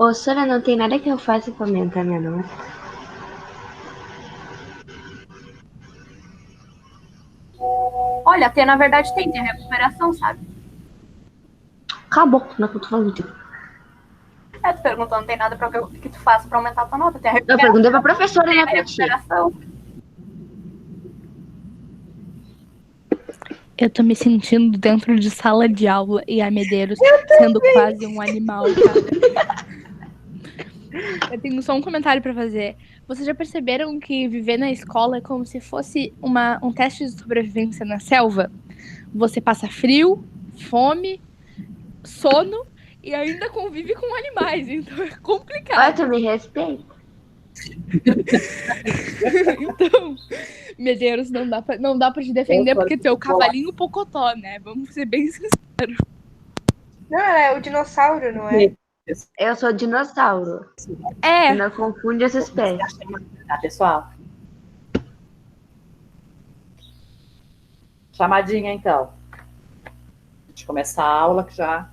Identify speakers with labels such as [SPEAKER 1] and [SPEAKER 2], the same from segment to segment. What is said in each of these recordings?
[SPEAKER 1] Ô, Sônia, não tem nada que eu faça pra aumentar minha nota.
[SPEAKER 2] Olha, na verdade tem recuperação, sabe?
[SPEAKER 1] Acabou, não é que eu tô falando contigo.
[SPEAKER 2] Tu perguntou, não tem nada que tu faça pra aumentar a tua nota. Tem a
[SPEAKER 1] Eu
[SPEAKER 2] recuperação.
[SPEAKER 1] perguntei pra professora,
[SPEAKER 2] Tem
[SPEAKER 1] né,
[SPEAKER 2] a
[SPEAKER 1] pra ti.
[SPEAKER 2] recuperação.
[SPEAKER 3] Eu tô me sentindo dentro de sala de aula e a Medeiros sendo quase um animal, cara. Eu tenho só um comentário pra fazer. Vocês já perceberam que viver na escola é como se fosse um teste de sobrevivência na selva? Você passa frio, fome, sono e ainda convive com animais, então é
[SPEAKER 1] Olha,
[SPEAKER 3] complicado.
[SPEAKER 1] tu me respeita.
[SPEAKER 3] Então, Medeiros, não dá pra te
[SPEAKER 2] Eu
[SPEAKER 3] defender
[SPEAKER 2] tô
[SPEAKER 3] porque tu é o
[SPEAKER 2] bolado.
[SPEAKER 3] cavalinho pocotó, né? Vamos ser bem sinceros.
[SPEAKER 4] Não, é o dinossauro, não é?
[SPEAKER 1] Eu sou dinossauro.
[SPEAKER 3] É,
[SPEAKER 1] Não confunde essa
[SPEAKER 2] Vou começar a
[SPEAKER 1] espécie.
[SPEAKER 2] chamar, tá, pessoal? Chamadinha, então. A gente começar a aula que já...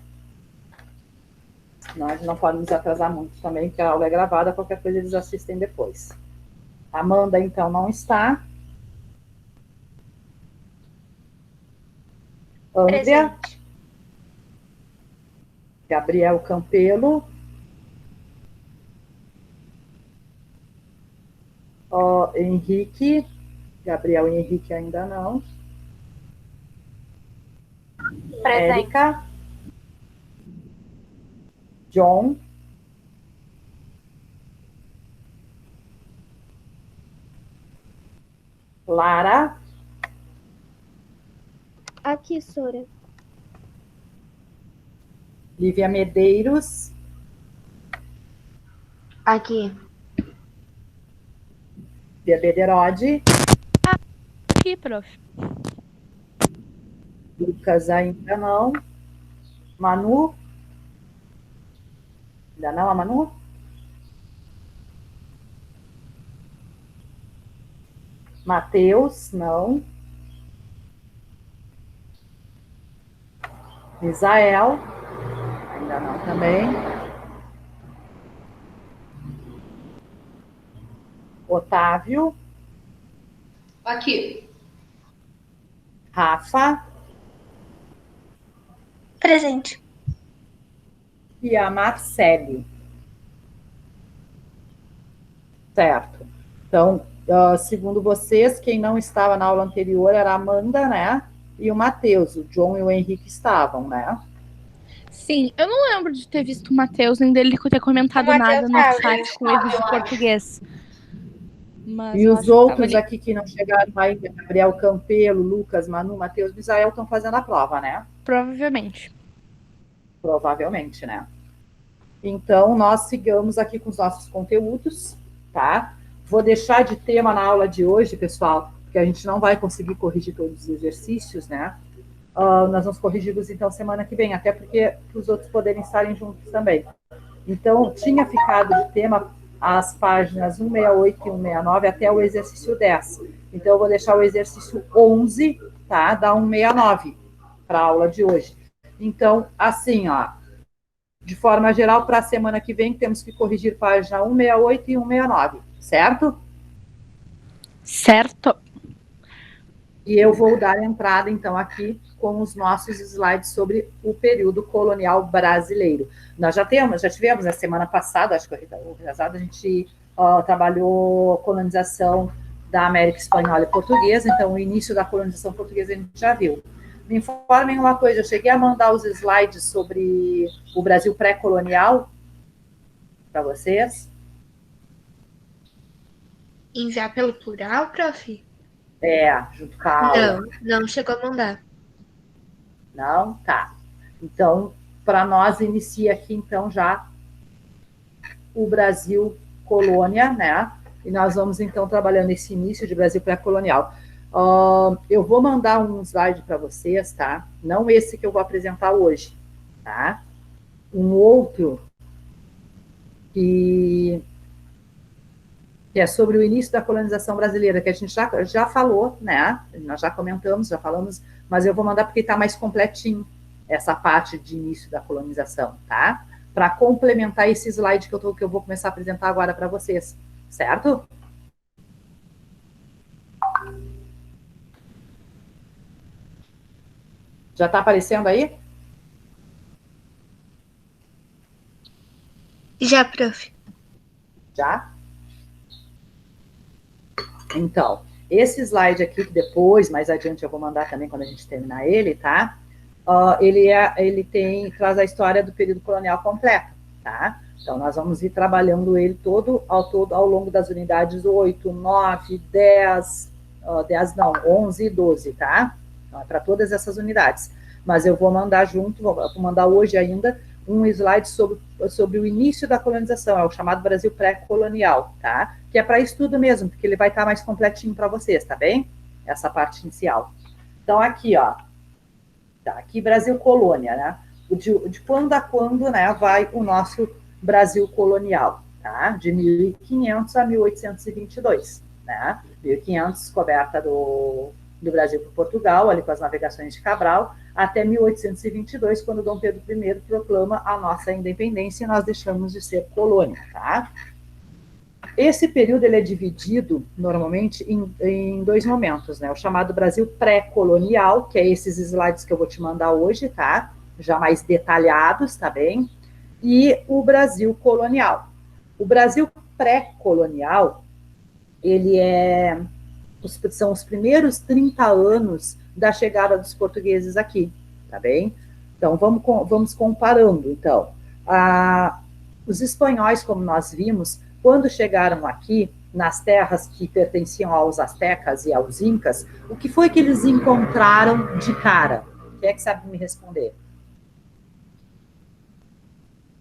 [SPEAKER 2] Senão a gente não pode nos atrasar muito também, porque a aula é gravada, qualquer coisa eles assistem depois. Amanda, então, não está. Andrea,
[SPEAKER 4] Presente.
[SPEAKER 2] Gabriel Campelo, Henrique, Gabriel e Henrique ainda não.
[SPEAKER 4] Presente.
[SPEAKER 2] Érica, John, Lara,
[SPEAKER 5] Aqui, Sora.
[SPEAKER 2] Lívia Medeiros,
[SPEAKER 1] Aqui.
[SPEAKER 2] Bia Bederode,
[SPEAKER 3] aqui, prof.
[SPEAKER 2] Lucas ainda não. Manu, ainda não a Manu? Matheus, não. Misael, ainda não também. Otávio,
[SPEAKER 4] Aqui.
[SPEAKER 2] Rafa
[SPEAKER 4] Presente.
[SPEAKER 2] e a Marcele. Certo. Então, segundo vocês, quem não estava na aula anterior era a Amanda, né? E o Matheus. O John e o Henrique estavam, né?
[SPEAKER 3] Sim, eu não lembro de ter visto o Matheus, nem dele ter comentado
[SPEAKER 4] O Matheus
[SPEAKER 3] nada no
[SPEAKER 4] tava,
[SPEAKER 3] chat com erros de português. Mas
[SPEAKER 2] E
[SPEAKER 3] eu
[SPEAKER 2] os
[SPEAKER 3] acho que tava
[SPEAKER 2] outros
[SPEAKER 3] ali.
[SPEAKER 2] aqui que não chegaram ainda, Gabriel Campelo, Lucas, Manu, Matheus, Misael, estão fazendo a prova, né?
[SPEAKER 3] Provavelmente.
[SPEAKER 2] Provavelmente, né? Então, nós sigamos aqui com os nossos conteúdos, tá? Vou deixar de tema na aula de hoje, pessoal, porque a gente não vai conseguir corrigir todos os exercícios, né? Nós vamos corrigi-los, então, semana que vem, até porque para os outros poderem estarem juntos também. Então, tinha ficado de tema as páginas 168 e 169 até o exercício 10. Então, eu vou deixar o exercício 11, tá? Da 169 para a aula de hoje. Então, assim, ó, de forma geral, para a semana que vem, temos que corrigir página 168 e 169, certo?
[SPEAKER 3] Certo.
[SPEAKER 2] E eu vou dar entrada, então, aqui com os nossos slides sobre o período colonial brasileiro. Nós já tivemos na semana passada, acho que a gente trabalhou colonização da América Espanhola e Portuguesa, então o início da colonização portuguesa a gente já viu. Me informem uma coisa, eu cheguei a mandar os slides sobre o Brasil pré-colonial para vocês.
[SPEAKER 4] Enviar pelo plural, prof?
[SPEAKER 2] Junto com a aula.
[SPEAKER 4] Não chegou a mandar.
[SPEAKER 2] Não? Tá. Então, para nós, inicia aqui, então, já o Brasil colônia, né? E nós vamos, então, trabalhando esse início de Brasil pré-colonial. Eu vou mandar um slide para vocês, tá? Não esse que eu vou apresentar hoje, tá? Um outro que é sobre o início da colonização brasileira, que a gente já falou, né? Nós já comentamos, já falamos, mas eu vou mandar porque está mais completinho essa parte de início da colonização, tá? para complementar esse slide que eu vou começar a apresentar agora para vocês, certo? Já está aparecendo aí?
[SPEAKER 4] Já, prof.
[SPEAKER 2] Já? Então, esse slide aqui, que depois, mais adiante, eu vou mandar também quando a gente terminar ele, tá? Ele traz a história do período colonial completo, tá? Então, nós vamos ir trabalhando ele todo ao longo das unidades 8, 9, 10, 11 e 12, tá? Então, é para todas essas unidades. Mas eu vou mandar junto, vou mandar hoje ainda, um slide sobre o início da colonização, é o chamado Brasil pré-colonial, tá? Que é para estudo mesmo, porque ele vai estar mais completinho para vocês, tá bem? Essa parte inicial. Então, aqui, ó, tá, aqui Brasil colônia, né? De quando a quando, né, vai o nosso Brasil colonial, tá? De 1500 a 1822, né? 1500, descoberta do Brasil por Portugal, ali com as navegações de Cabral, até 1822, quando Dom Pedro I proclama a nossa independência e nós deixamos de ser colônia, tá? Esse período ele é dividido, normalmente, em dois momentos, né? O chamado Brasil pré-colonial, que é esses slides que eu vou te mandar hoje, tá? Já mais detalhados, tá bem? E o Brasil colonial. O Brasil pré-colonial, ele são os primeiros 30 anos da chegada dos portugueses aqui, tá bem? Então, vamos comparando, então. Os espanhóis, como nós vimos, quando chegaram aqui, nas terras que pertenciam aos astecas e aos incas, o que foi que eles encontraram de cara? Quem é que sabe me responder?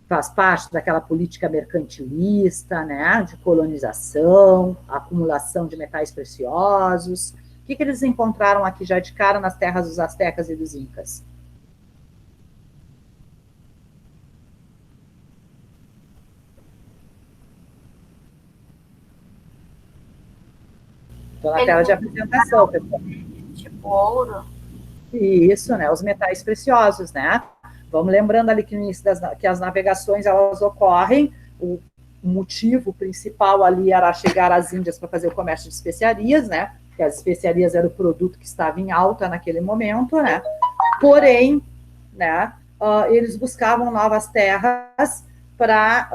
[SPEAKER 2] Faz parte daquela política mercantilista, né, de colonização, acumulação de metais preciosos. O que eles encontraram aqui já de cara nas terras dos astecas e dos incas? Estou na tela de apresentação, pessoal.
[SPEAKER 4] Tipo ouro.
[SPEAKER 2] Isso, né, os metais preciosos, né? Vamos lembrando ali que no início que as navegações elas ocorrem, o motivo principal ali era chegar às Índias para fazer o comércio de especiarias, né? Porque as especiarias era o produto que estava em alta naquele momento, né? Porém, né, eles buscavam novas terras para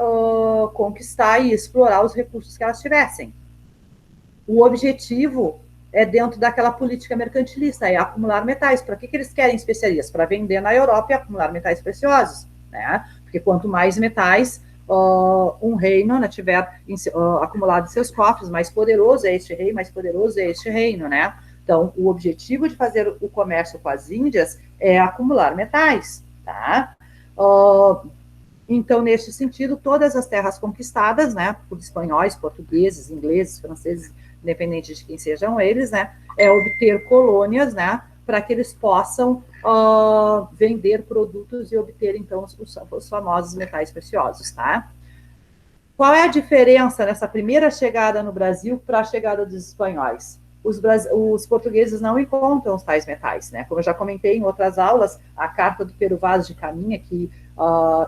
[SPEAKER 2] conquistar e explorar os recursos que elas tivessem. O objetivo é dentro daquela política mercantilista, é acumular metais. Para que eles querem especiarias? Para vender na Europa e acumular metais preciosos, né? Porque quanto mais metais um reino, né, tiver acumulado em seus cofres, mais poderoso é este rei, mais poderoso é este reino, né? Então, o objetivo de fazer o comércio com as Índias é acumular metais, tá? Então, neste sentido, todas as terras conquistadas, né, por espanhóis, portugueses, ingleses, franceses, independente de quem sejam eles, né, é obter colônias, né, para que eles possam vender produtos e obter, então, os famosos metais preciosos, tá? Qual é a diferença nessa primeira chegada no Brasil para a chegada dos espanhóis? Os portugueses não encontram os tais metais, né? Como eu já comentei em outras aulas, a carta do Pero Vaz de Caminha, que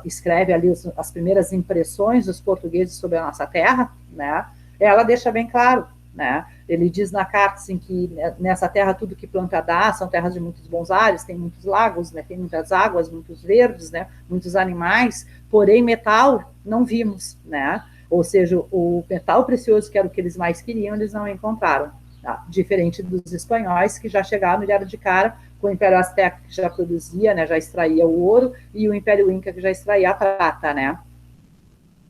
[SPEAKER 2] escreve ali as primeiras impressões dos portugueses sobre a nossa terra, né? Ela deixa bem claro, né? Ele diz na carta assim, que nessa terra tudo que planta dá, são terras de muitos bons ares, tem muitos lagos, né? Tem muitas águas, muitos verdes, né? Muitos animais, porém metal não vimos, né? Ou seja, o metal precioso, que era o que eles mais queriam, eles não encontraram. Tá? Diferente dos espanhóis, que já chegaram e deram de cara com o Império Azteca, que já produzia, né, já extraía o ouro, e o Império Inca, que já extraía a prata, né?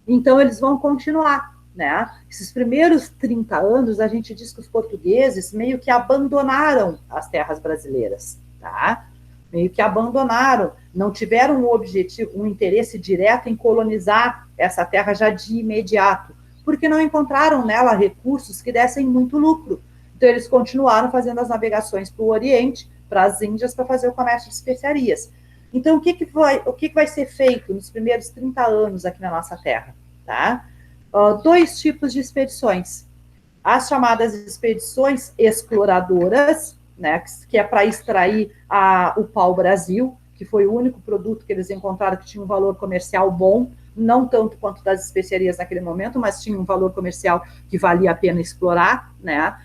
[SPEAKER 2] Então, eles vão continuar, né? Esses primeiros 30 anos, a gente diz que os portugueses meio que abandonaram as terras brasileiras, tá? Meio que abandonaram, não tiveram um objetivo, um interesse direto em colonizar essa terra já de imediato, porque não encontraram nela recursos que dessem muito lucro. Então, eles continuaram fazendo as navegações para o Oriente, para as Índias, para fazer o comércio de especiarias. Então, o que vai ser feito nos primeiros 30 anos aqui na nossa terra? Tá? Dois tipos de expedições. As chamadas expedições exploradoras, né, que é para extrair o pau-brasil, que foi o único produto que eles encontraram que tinha um valor comercial bom, não tanto quanto das especiarias naquele momento, mas tinha um valor comercial que valia a pena explorar, né?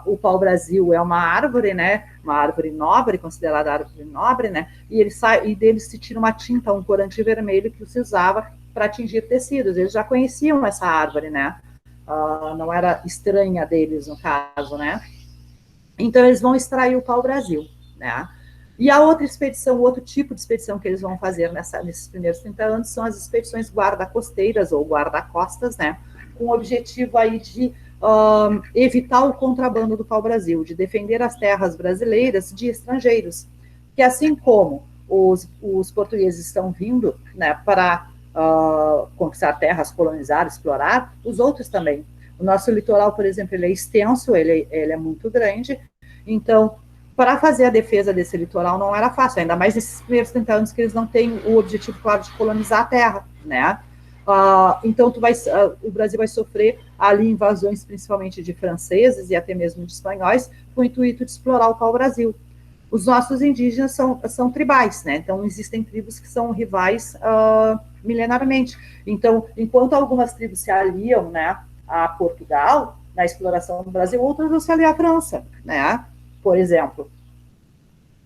[SPEAKER 2] O pau-brasil é uma árvore, né? Uma árvore nobre, considerada árvore nobre, né? E dele se tira uma tinta, um corante vermelho que se usava para atingir tecidos. Eles já conheciam essa árvore, né? Não era estranha deles, no caso, né? Então, eles vão extrair o pau-brasil, né? E a outra expedição, o outro tipo de expedição que eles vão fazer nesses primeiros 30 anos são as expedições guarda-costeiras ou guarda-costas, né? Com o objetivo aí de evitar o contrabando do pau-brasil, de defender as terras brasileiras de estrangeiros. Que assim como os portugueses estão vindo, né, para conquistar terras, colonizar, explorar, os outros também. O nosso litoral, por exemplo, ele é extenso, ele é muito grande, então, para fazer a defesa desse litoral não era fácil, ainda mais nesses primeiros 30 anos que eles não têm o objetivo, claro, de colonizar a terra, né? Então, o Brasil vai sofrer ali invasões, principalmente de franceses e até mesmo de espanhóis, com o intuito de explorar o pau-brasil. Os nossos indígenas são tribais, né? Então, existem tribos que são rivais milenarmente. Então, enquanto algumas tribos se aliam, né, a Portugal, na exploração do Brasil, outras vão se aliar à França, né? Por exemplo.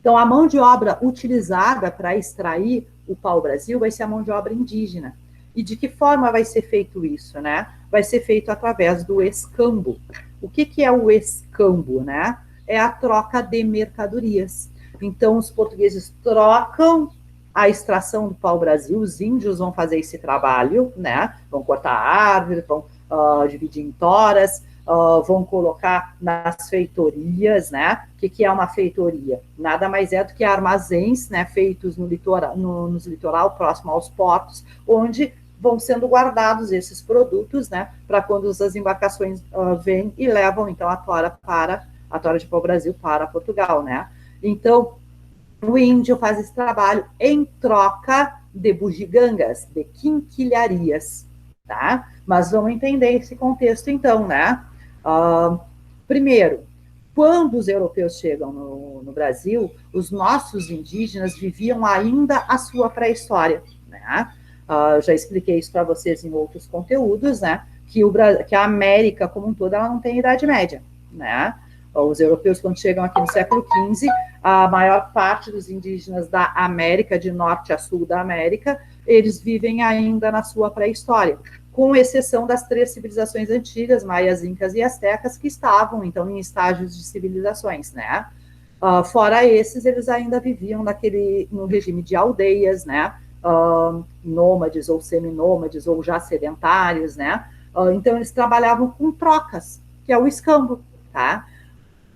[SPEAKER 2] Então, a mão de obra utilizada para extrair o pau-brasil vai ser a mão de obra indígena. E de que forma vai ser feito isso, né? Vai ser feito através do escambo. O que é o escambo, né? É a troca de mercadorias. Então, os portugueses trocam a extração do pau-brasil, os índios vão fazer esse trabalho, né? Vão cortar a árvore, vão dividir em toras, vão colocar nas feitorias, né? O que é uma feitoria? Nada mais é do que armazéns, né, feitos no litoral, próximo aos portos, onde vão sendo guardados esses produtos, né, para quando as embarcações vêm e levam, então, a tora de pau-brasil para Portugal, né? Então, o índio faz esse trabalho em troca de bugigangas, de quinquilharias, tá? Mas vamos entender esse contexto, então, né? Primeiro, quando os europeus chegam no Brasil, os nossos indígenas viviam ainda a sua pré-história, né? Já expliquei isso para vocês em outros conteúdos, né? Que a América como um todo, ela não tem Idade Média, né? Os europeus, quando chegam aqui no século XV, a maior parte dos indígenas da América, de norte a sul da América, eles vivem ainda na sua pré-história, com exceção das 3 civilizações antigas, maias, incas e astecas, que estavam, então, em estágios de civilizações, né? Fora esses, eles ainda viviam no regime de aldeias, né? Nômades ou seminômades, ou já sedentários, né? Então, eles trabalhavam com trocas, que é o escambo, tá?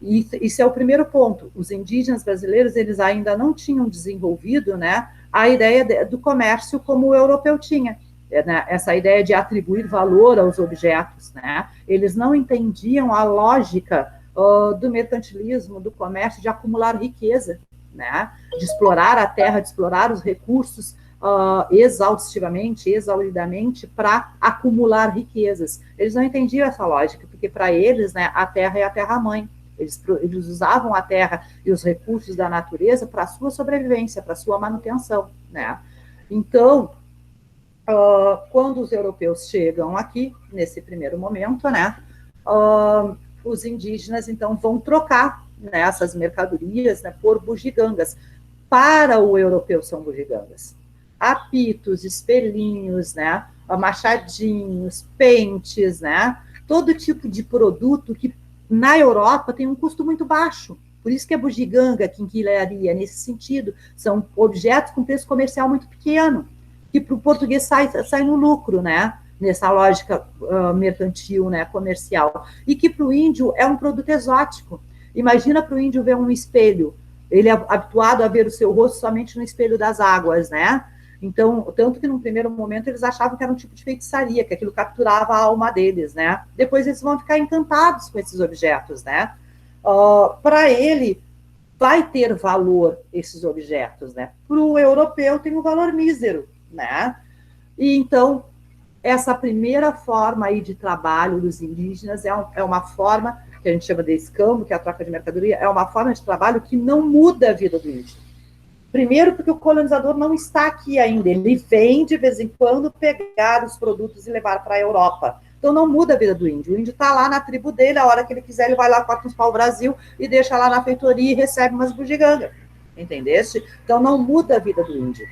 [SPEAKER 2] E isso é o primeiro ponto. Os indígenas brasileiros, eles ainda não tinham desenvolvido, né, a ideia do comércio como o europeu tinha, né, essa ideia de atribuir valor aos objetos, né? Eles não entendiam a lógica do mercantilismo, do comércio, de acumular riqueza, né? De explorar a terra, de explorar os recursos exaustivamente, exauridamente, para acumular riquezas. Eles não entendiam essa lógica, porque para eles, né, a terra é a terra-mãe. Eles usavam a terra e os recursos da natureza para a sua sobrevivência, para a sua manutenção, né? Então, quando os europeus chegam aqui, nesse primeiro momento, né, os indígenas, então, vão trocar, né, essas mercadorias, né, por bugigangas. Para o europeu são bugigangas. Apitos, espelhinhos, né, machadinhos, pentes, né, todo tipo de produto que na Europa tem um custo muito baixo. Por isso que é bugiganga, quinquilharia, nesse sentido, são objetos com preço comercial muito pequeno, que para o português sai no lucro, né? Nessa lógica mercantil, né, comercial. E que para o índio é um produto exótico. Imagina para o índio ver um espelho. Ele é habituado a ver o seu rosto somente no espelho das águas, né? Então, tanto que num primeiro momento eles achavam que era um tipo de feitiçaria, que aquilo capturava a alma deles, né? Depois eles vão ficar encantados com esses objetos, né? Para ele, vai ter valor esses objetos, né? Para o europeu tem um valor mísero, né? E então, essa primeira forma aí de trabalho dos indígenas é uma forma que a gente chama de escambo, que é a troca de mercadoria, é uma forma de trabalho que não muda a vida do índio. Primeiro, porque o colonizador não está aqui ainda, ele vem de vez em quando pegar os produtos e levar para a Europa. Então não muda a vida do índio. O índio está lá na tribo dele, a hora que ele quiser, ele vai lá, corta uns pau-brasil e deixa lá na feitoria e recebe umas bugigangas. Entendeste? Então não muda a vida do índio.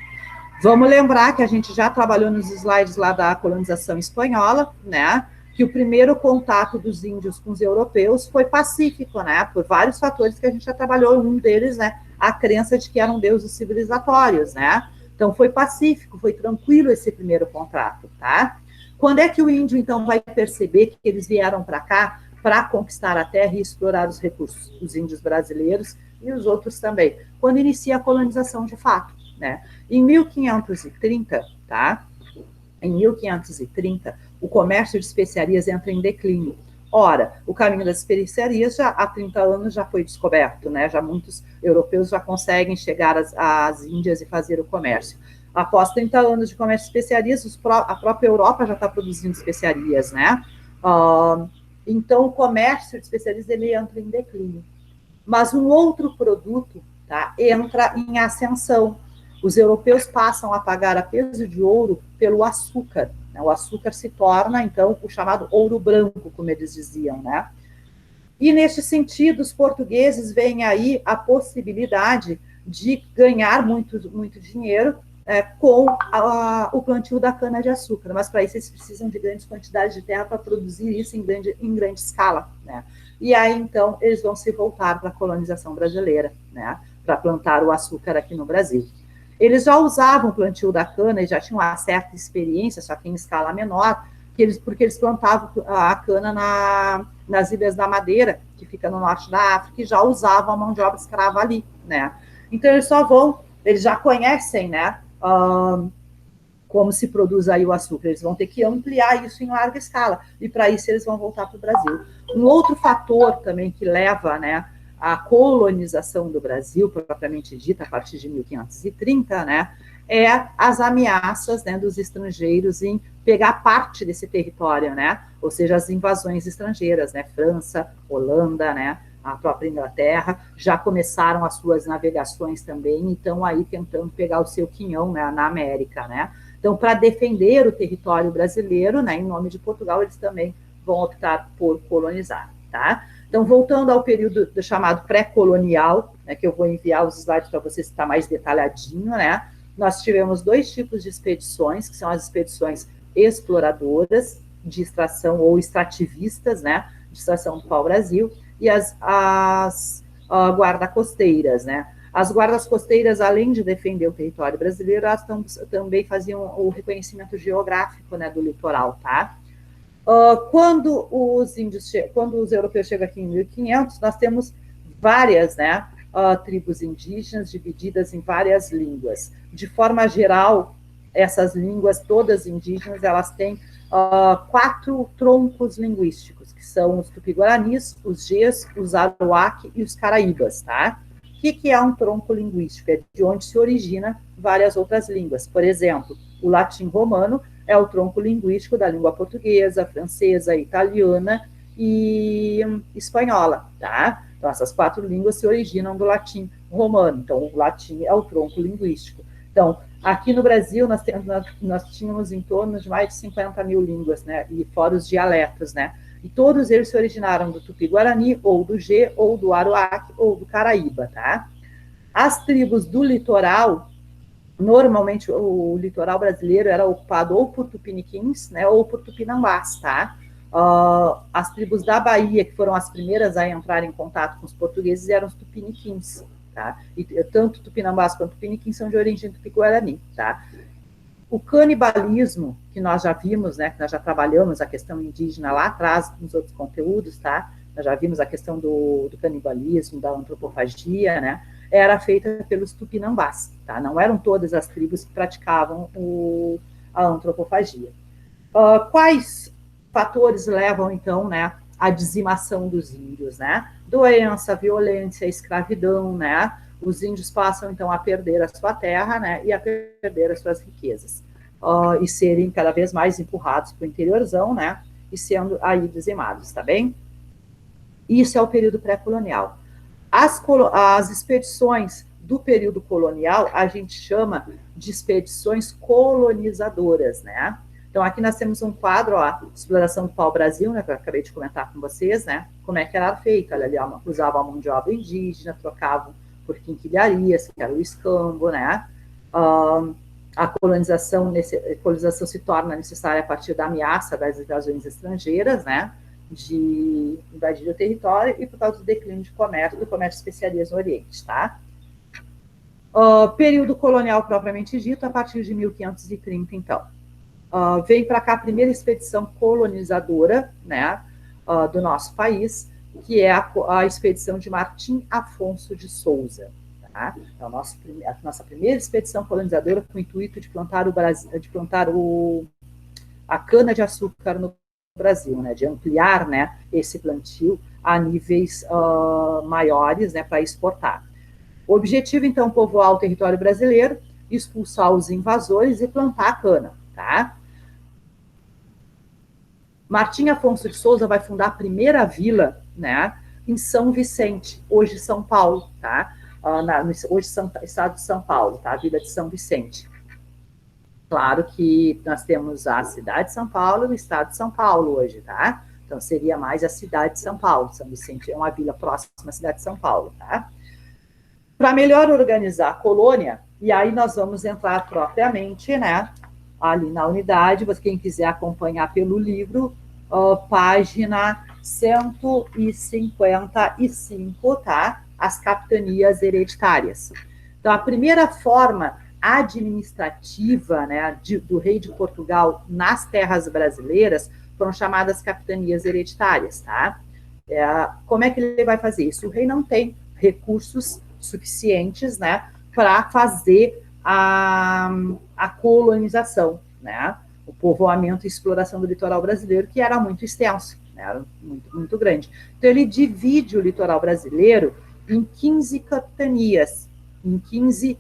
[SPEAKER 2] Vamos lembrar que a gente já trabalhou nos slides lá da colonização espanhola, né? Que o primeiro contato dos índios com os europeus foi pacífico, né? Por vários fatores que a gente já trabalhou, um deles, né? A crença de que eram deuses civilizatórios, né? Então foi pacífico, foi tranquilo esse primeiro contrato, tá? Quando é que o índio, então, vai perceber que eles vieram para cá para conquistar a terra e explorar os recursos? Os índios brasileiros e os outros também. Quando inicia a colonização de fato, né? Em 1530, tá? Em 1530, o comércio de especiarias entra em declínio. Ora, o caminho das especiarias já há 30 anos já foi descoberto, né? Já muitos europeus já conseguem chegar às Índias e fazer o comércio. Após 30 anos de comércio de especiarias, a própria Europa já está produzindo especiarias, né? Então, o comércio de especiarias ele entra em declínio. Mas um outro produto, tá, entra em ascensão. Os europeus passam a pagar a peso de ouro pelo açúcar. Né? O açúcar se torna, então, o chamado ouro branco, como eles diziam, né? E, neste sentido, os portugueses veem aí a possibilidade de ganhar muito dinheiro com o plantio da cana-de-açúcar. Mas, para isso, eles precisam de grandes quantidades de terra para produzir isso em grande escala, né? E aí, então, eles vão se voltar para a colonização brasileira, né? Para plantar o açúcar aqui no Brasil. Eles já usavam o plantio da cana e já tinham uma certa experiência, só que em escala menor, porque eles plantavam a cana nas Ilhas da Madeira, que fica no norte da África, e já usavam a mão de obra escrava ali, né? Então, eles já conhecem, né, como se produz aí o açúcar. Eles vão ter que ampliar isso em larga escala, e para isso eles vão voltar para o Brasil. Um outro fator também que leva, né, a colonização do Brasil, propriamente dita, a partir de 1530, né, é as ameaças, né, dos estrangeiros em pegar parte desse território, né, ou seja, as invasões estrangeiras, né, França, Holanda, né, a própria Inglaterra, já começaram as suas navegações também, e estão aí tentando pegar o seu quinhão, né, na América, né. Então, para defender o território brasileiro, né, em nome de Portugal, eles também vão optar por colonizar, tá? Então, voltando ao período chamado pré-colonial, né, que eu vou enviar os slides para vocês estar mais detalhadinho, né, nós tivemos dois tipos de expedições, que são as expedições exploradoras, de extração ou extrativistas, né, de extração do pau-brasil, e as guarda-costeiras, né. As guardas costeiras, além de defender o território brasileiro, elas também faziam o reconhecimento geográfico, né, do litoral, tá? Quando os europeus chegam aqui em 1500, nós temos várias, né, tribos indígenas divididas em várias línguas. De forma geral, essas línguas todas indígenas, elas têm 4 troncos linguísticos, que são os tupi-guaranis, os gês, os aruac e os caraíbas, tá? O que é um tronco linguístico? É de onde se origina várias outras línguas. Por exemplo, o latim romano é o tronco linguístico da língua portuguesa, francesa, italiana e espanhola, tá? Então, essas 4 línguas se originam do latim romano. Então, o latim é o tronco linguístico. Então, aqui no Brasil, nós tínhamos em torno de mais de 50 mil línguas, né? E fora os dialetos, né? E todos eles se originaram do Tupi-Guarani, ou do Gê, ou do Aruac, ou do Caraíba, tá? As tribos do litoral, normalmente o litoral brasileiro era ocupado ou por tupiniquins, né, ou por tupinambás, tá? As tribos da Bahia, que foram as primeiras a entrar em contato com os portugueses, eram os tupiniquins, tá? E tanto tupinambás quanto tupiniquins são de origem tupi-guarani, tá? O canibalismo, que nós já vimos, né, que nós já trabalhamos a questão indígena lá atrás, nos outros conteúdos, tá? Nós já vimos a questão do canibalismo, da antropofagia, né? Era feita pelos tupinambás, tá? Não eram todas as tribos que praticavam a antropofagia. Quais fatores levam, então, né, à dizimação dos índios, né? Doença, violência, escravidão, né? Os índios passam, então, a perder a sua terra, né, e a perder as suas riquezas, e serem cada vez mais empurrados para o interiorzão, né, e sendo aí dizimados, tá bem? Isso é o período pré-colonial. As expedições do período colonial, a gente chama de expedições colonizadoras, né? Então, aqui nós temos um quadro, ó, exploração do pau-brasil, né, que eu acabei de comentar com vocês, né, como é que era feito. Olha ali, ó, usavam a mão de obra indígena, trocavam por quinquilharias, que era o escambo, né? A colonização se torna necessária a partir da ameaça das invasões estrangeiras, né, de invadir o território e por causa do declínio do comércio de especiarias no Oriente, tá? Período colonial propriamente dito, a partir de 1530, então. Vem para cá a primeira expedição colonizadora, né, do nosso país, que é a expedição de Martim Afonso de Souza. Tá? Então, a nossa primeira expedição colonizadora com o intuito de plantar a cana-de-açúcar no Brasil, né, de ampliar, né, esse plantio a níveis maiores, né, para exportar. O objetivo, então, povoar o território brasileiro, expulsar os invasores e plantar a cana. Tá? Martim Afonso de Souza vai fundar a primeira vila, né, em São Vicente, hoje São Paulo, tá? Hoje estado de São Paulo, tá? A vila de São Vicente. Claro que nós temos a cidade de São Paulo e o estado de São Paulo hoje, tá? Então seria mais a cidade de São Paulo. São Vicente é uma vila próxima à cidade de São Paulo, tá? Para melhor organizar a colônia, e aí nós vamos entrar propriamente, né, ali na unidade, quem quiser acompanhar pelo livro, página 155, tá? As capitanias hereditárias. Então, a primeira forma administrativa, né, do rei de Portugal nas terras brasileiras foram chamadas capitanias hereditárias, tá? Como é que ele vai fazer isso? O rei não tem recursos suficientes, né, para fazer a colonização, né, o povoamento e exploração do litoral brasileiro, que era muito extenso, né, era muito grande. Então, ele divide o litoral brasileiro em 15 capitanias, em 15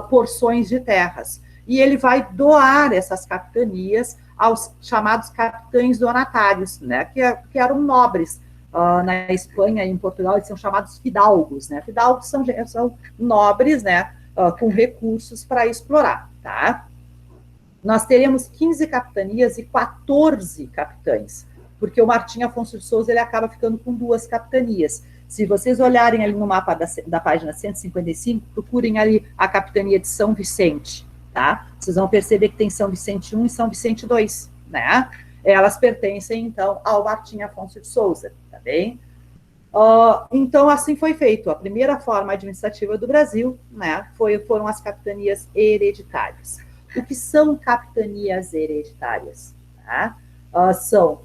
[SPEAKER 2] porções de terras, e ele vai doar essas capitanias aos chamados capitães donatários, né, que eram nobres. Na Espanha e em Portugal, eles são chamados fidalgos, né, fidalgos são nobres, né, com recursos para explorar, tá? Nós teremos 15 capitanias e 14 capitães, porque o Martim Afonso de Souza ele acaba ficando com 2 capitanias. Se vocês olharem ali no mapa da página 155, procurem ali a capitania de São Vicente, tá? Vocês vão perceber que tem São Vicente I e São Vicente II, né? Elas pertencem, então, ao Martim Afonso de Souza, tá bem? Então, assim foi feito. A primeira forma administrativa do Brasil, né, foram as capitanias hereditárias. O que são capitanias hereditárias? Tá? São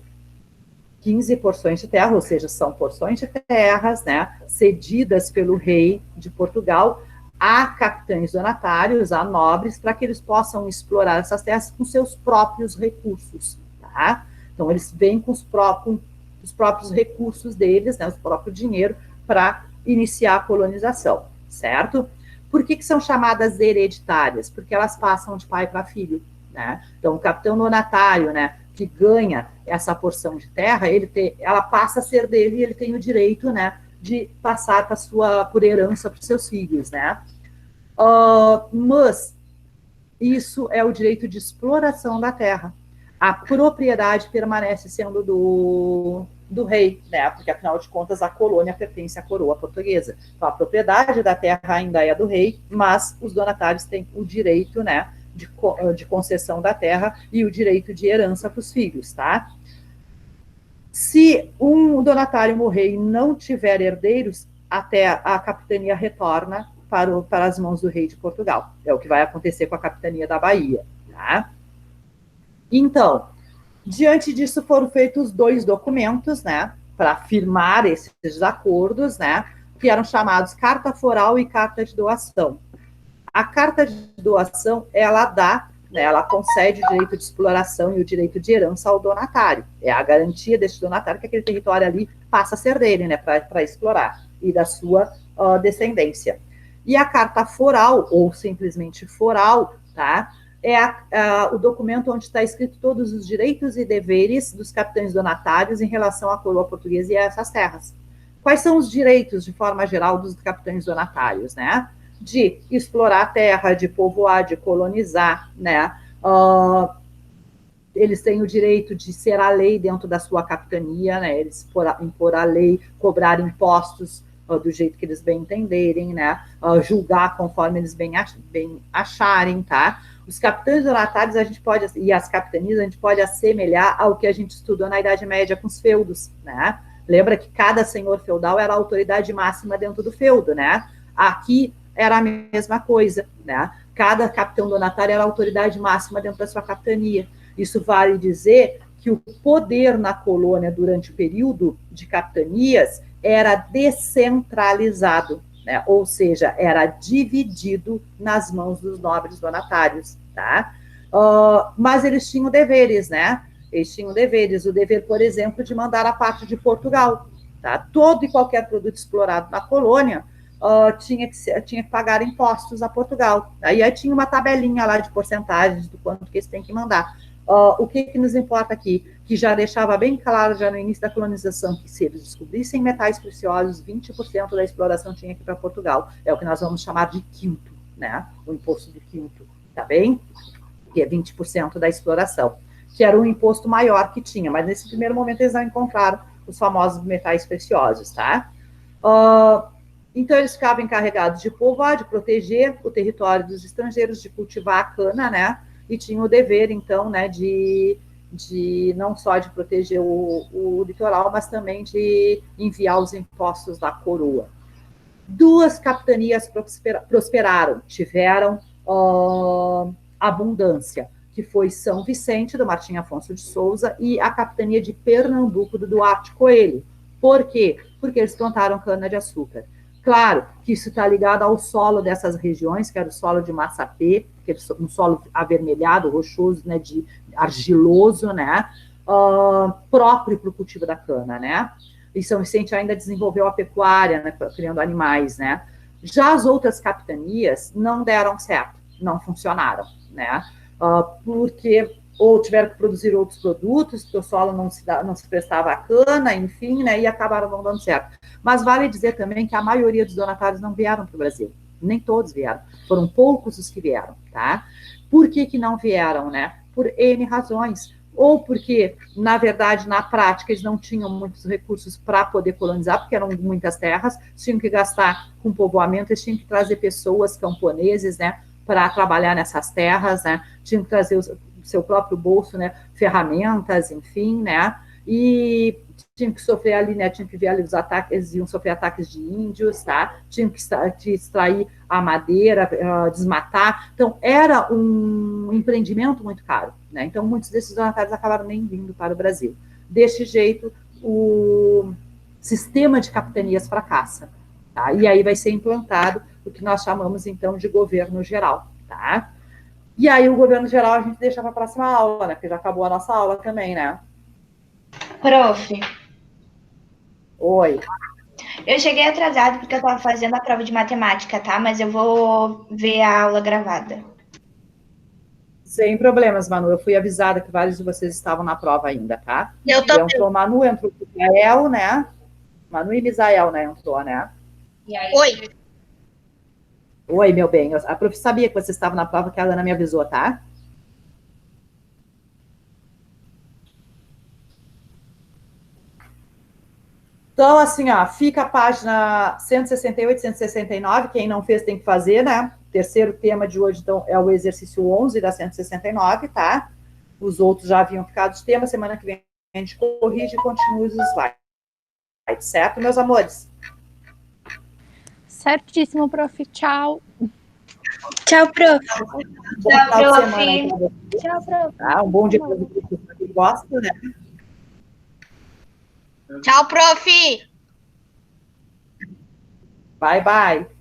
[SPEAKER 2] 15 porções de terra, ou seja, são porções de terras, né, cedidas pelo rei de Portugal a capitães donatários, a nobres, para que eles possam explorar essas terras com seus próprios recursos. Tá? Então, eles vêm com os próprios recursos deles, né, o próprio dinheiro, para iniciar a colonização, certo? Por que são chamadas hereditárias? Porque elas passam de pai para filho, né? Então, o capitão donatário, né, que ganha essa porção de terra, ela passa a ser dele e ele tem o direito, né, de passar por herança para os seus filhos, né? Mas isso é o direito de exploração da terra. A propriedade permanece sendo do rei, né? Porque, afinal de contas, a colônia pertence à coroa portuguesa. Então, a propriedade da terra ainda é do rei, mas os donatários têm o direito, né, de concessão da terra e o direito de herança para os filhos, tá? Se um donatário morrer e não tiver herdeiros, até a capitania retorna para as mãos do rei de Portugal. É o que vai acontecer com a capitania da Bahia, tá? Então, diante disso foram feitos 2 documentos, né, para firmar esses acordos, né, que eram chamados Carta Foral e Carta de Doação. A Carta de Doação, ela dá, né, ela concede o direito de exploração e o direito de herança ao donatário. É a garantia desse donatário que aquele território ali passa a ser dele, né, para explorar, e da sua descendência. E a Carta Foral, ou simplesmente Foral, tá, é o documento onde está escrito todos os direitos e deveres dos capitães donatários em relação à coroa portuguesa e a essas terras. Quais são os direitos, de forma geral, dos capitães donatários, né? de explorar a terra, de povoar, de colonizar, né? Eles têm o direito de ser a lei dentro da sua capitania, né? Eles impor a lei, cobrar impostos do jeito que eles bem entenderem, né? Julgar conforme eles bem acharem, tá? Os capitães donatários e as capitanias a gente pode assemelhar ao que a gente estudou na Idade Média com os feudos, né? Lembra que cada senhor feudal era a autoridade máxima dentro do feudo, né? Aqui era a mesma coisa, né? Cada capitão donatário era a autoridade máxima dentro da sua capitania. Isso vale dizer que o poder na colônia durante o período de capitanias era descentralizado, né? Ou seja, era dividido nas mãos dos nobres donatários, tá? Mas eles tinham deveres, né? Eles tinham deveres, o dever, por exemplo, de mandar a parte de Portugal, tá? Todo e qualquer produto explorado na colônia tinha que pagar impostos a Portugal. Aí tinha uma tabelinha lá de porcentagens do quanto que eles têm que mandar. O que nos importa aqui? Que já deixava bem claro, já no início da colonização, que se eles descobrissem metais preciosos, 20% da exploração tinha que ir para Portugal. É o que nós vamos chamar de quinto, né? O imposto do quinto, tá bem? Que é 20% da exploração, que era um imposto maior que tinha, mas nesse primeiro momento eles não encontraram os famosos metais preciosos, tá? Então eles ficavam encarregados de povoar, de proteger o território dos estrangeiros, de cultivar a cana, né? E tinha o dever, então, né, de não só de proteger o litoral, mas também de enviar os impostos da coroa. 2 capitanias prosperaram, tiveram abundância, que foi São Vicente, do Martim Afonso de Souza, e a capitania de Pernambuco, do Duarte Coelho. Por quê? Porque eles plantaram cana-de-açúcar. Claro que isso está ligado ao solo dessas regiões, que era o solo de Massapê, que é um solo avermelhado, rochoso, né, de argiloso, né, próprio para o cultivo da cana, né. E São Vicente ainda desenvolveu a pecuária, né, criando animais, né. Já as outras capitanias não deram certo, não funcionaram, né, porque ou tiveram que produzir outros produtos, porque o solo não se prestava à cana, enfim, né, e acabaram não dando certo. Mas vale dizer também que a maioria dos donatários não vieram para o Brasil, nem todos vieram, foram poucos os que vieram, tá? Por que não vieram, né? Por N razões, ou porque, na verdade, na prática, eles não tinham muitos recursos para poder colonizar, porque eram muitas terras, tinham que gastar com povoamento, eles tinham que trazer pessoas, camponeses, né, para trabalhar nessas terras, né, tinham que trazer seu próprio bolso, né, ferramentas, enfim, né, e tinham que sofrer ali, né, tinham que ver ali os ataques, eles iam sofrer ataques de índios, tá, tinham que extrair a madeira, desmatar, então era um empreendimento muito caro, né, então muitos desses donatários acabaram nem vindo para o Brasil. Deste jeito, o sistema de capitanias fracassa, tá, e aí vai ser implantado o que nós chamamos, então, de governo geral, tá. E aí o governo geral a gente deixa para a próxima aula, né? Porque já acabou a nossa aula também, né?
[SPEAKER 1] Prof,
[SPEAKER 2] Oi.
[SPEAKER 1] eu cheguei atrasado porque eu estava fazendo a prova de matemática, tá? Mas eu vou ver a aula gravada.
[SPEAKER 2] Sem problemas, Manu. Eu fui avisada que vários de vocês estavam na prova ainda, tá?
[SPEAKER 4] Eu também.
[SPEAKER 2] Entrou Manu, entrou Misael, né? Manu e Misael, né? Entrou, né?
[SPEAKER 4] Oi.
[SPEAKER 2] Oi, meu bem. A prof sabia que você estava na prova, que a Ana me avisou, tá? Então, assim, ó, fica a página 168, 169, quem não fez tem que fazer, né? O terceiro tema de hoje, então, é o exercício 11 da 169, tá? Os outros já haviam ficado de tema, semana que vem a gente corrige e continua os slides, certo, meus amores?
[SPEAKER 3] Certíssimo, prof. Tchau.
[SPEAKER 4] Tchau, prof.
[SPEAKER 2] Bom final de semana
[SPEAKER 1] prof.
[SPEAKER 2] aí pra você.
[SPEAKER 3] Tchau, prof.
[SPEAKER 2] Tá? Um bom dia para você que gosta, né?
[SPEAKER 4] Tchau, prof.
[SPEAKER 2] Bye, bye.